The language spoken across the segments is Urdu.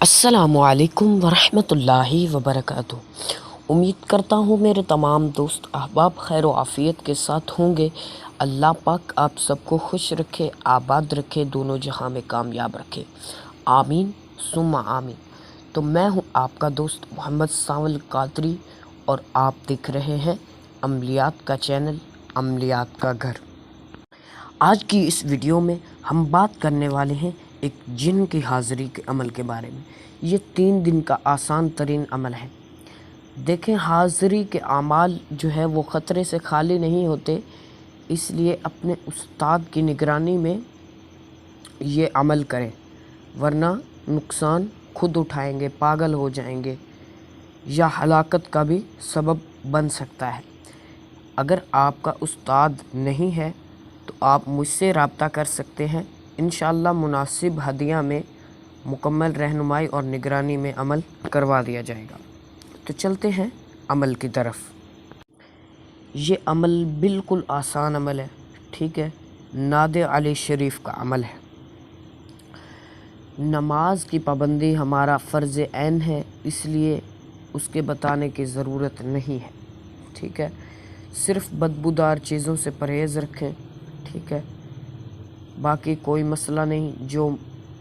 السلام علیکم ورحمۃ اللہ وبرکاتہ۔ امید کرتا ہوں میرے تمام دوست احباب خیر و عافیت کے ساتھ ہوں گے۔ اللہ پاک آپ سب کو خوش رکھے، آباد رکھے، دونوں جہاں میں کامیاب رکھے، آمین ثم آمین۔ تو میں ہوں آپ کا دوست محمد ساول قادری اور آپ دیکھ رہے ہیں عملیات کا چینل، عملیات کا گھر۔ آج کی اس ویڈیو میں ہم بات کرنے والے ہیں ایک جن کی حاضری کے عمل کے بارے میں۔ یہ 3 دن کا آسان ترین عمل ہے۔ دیکھیں، حاضری کے اعمال جو ہے وہ خطرے سے خالی نہیں ہوتے، اس لیے اپنے استاد کی نگرانی میں یہ عمل کریں، ورنہ نقصان خود اٹھائیں گے، پاگل ہو جائیں گے یا ہلاکت کا بھی سبب بن سکتا ہے۔ اگر آپ کا استاد نہیں ہے تو آپ مجھ سے رابطہ کر سکتے ہیں، انشاءاللہ مناسب ہدیہ میں مکمل رہنمائی اور نگرانی میں عمل کروا دیا جائے گا۔ تو چلتے ہیں عمل کی طرف۔ یہ عمل بالکل آسان عمل ہے، ٹھیک ہے، ناد علی شریف کا عمل ہے۔ نماز کی پابندی ہمارا فرض عین ہے، اس لیے اس کے بتانے کی ضرورت نہیں ہے، ٹھیک ہے۔ صرف بدبودار چیزوں سے پرہیز رکھیں، ٹھیک ہے، باقی کوئی مسئلہ نہیں، جو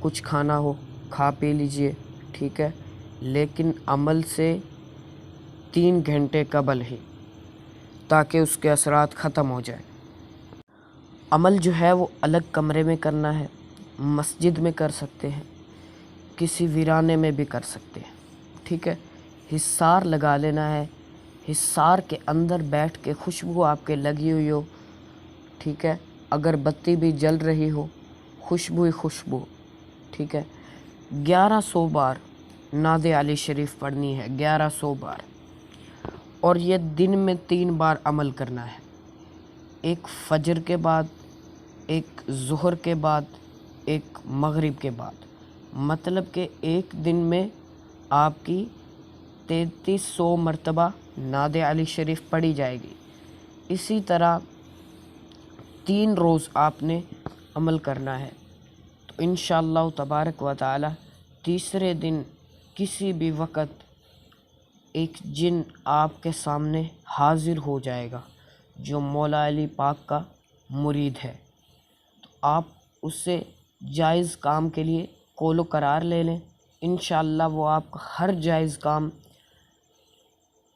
کچھ کھانا ہو کھا پی لیجئے، ٹھیک ہے، لیکن عمل سے 3 گھنٹے قبل ہی، تاکہ اس کے اثرات ختم ہو جائیں۔ عمل جو ہے وہ الگ کمرے میں کرنا ہے، مسجد میں کر سکتے ہیں، کسی ویرانے میں بھی کر سکتے ہیں، ٹھیک ہے۔ حصار لگا لینا ہے، حصار کے اندر بیٹھ کے خوشبو آپ کے لگی ہوئی ہو، ٹھیک ہے، اگر بتی بھی جل رہی ہو، خوشبو ہی خوشبو، ٹھیک ہے۔ 1100 بار ناد علی شریف پڑھنی ہے، 1100 بار، اور یہ دن میں 3 بار عمل کرنا ہے، ایک فجر کے بعد، ایک ظہر کے بعد، ایک مغرب کے بعد۔ مطلب کہ ایک دن میں آپ کی 3300 مرتبہ ناد علی شریف پڑھی جائے گی۔ اسی طرح 3 روز آپ نے عمل کرنا ہے، تو انشاءاللہ تبارک و تعالی تیسرے دن کسی بھی وقت ایک جن آپ کے سامنے حاضر ہو جائے گا جو مولا علی پاک کا مرید ہے۔ تو آپ اس سے جائز کام کے لیے قول و قرار لے لیں، انشاءاللہ وہ آپ کا ہر جائز کام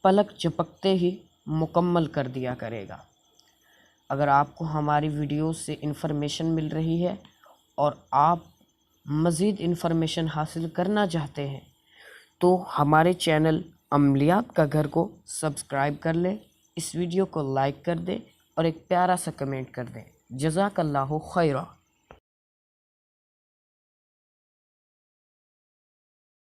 پلک جھپکتے ہی مکمل کر دیا کرے گا۔ اگر آپ کو ہماری ویڈیوز سے انفارمیشن مل رہی ہے اور آپ مزید انفارمیشن حاصل کرنا چاہتے ہیں تو ہمارے چینل عملیات کا گھر کو سبسکرائب کر لیں، اس ویڈیو کو لائک کر دیں اور ایک پیارا سا کمنٹ کر دیں۔ جزاک اللہ خیرہ۔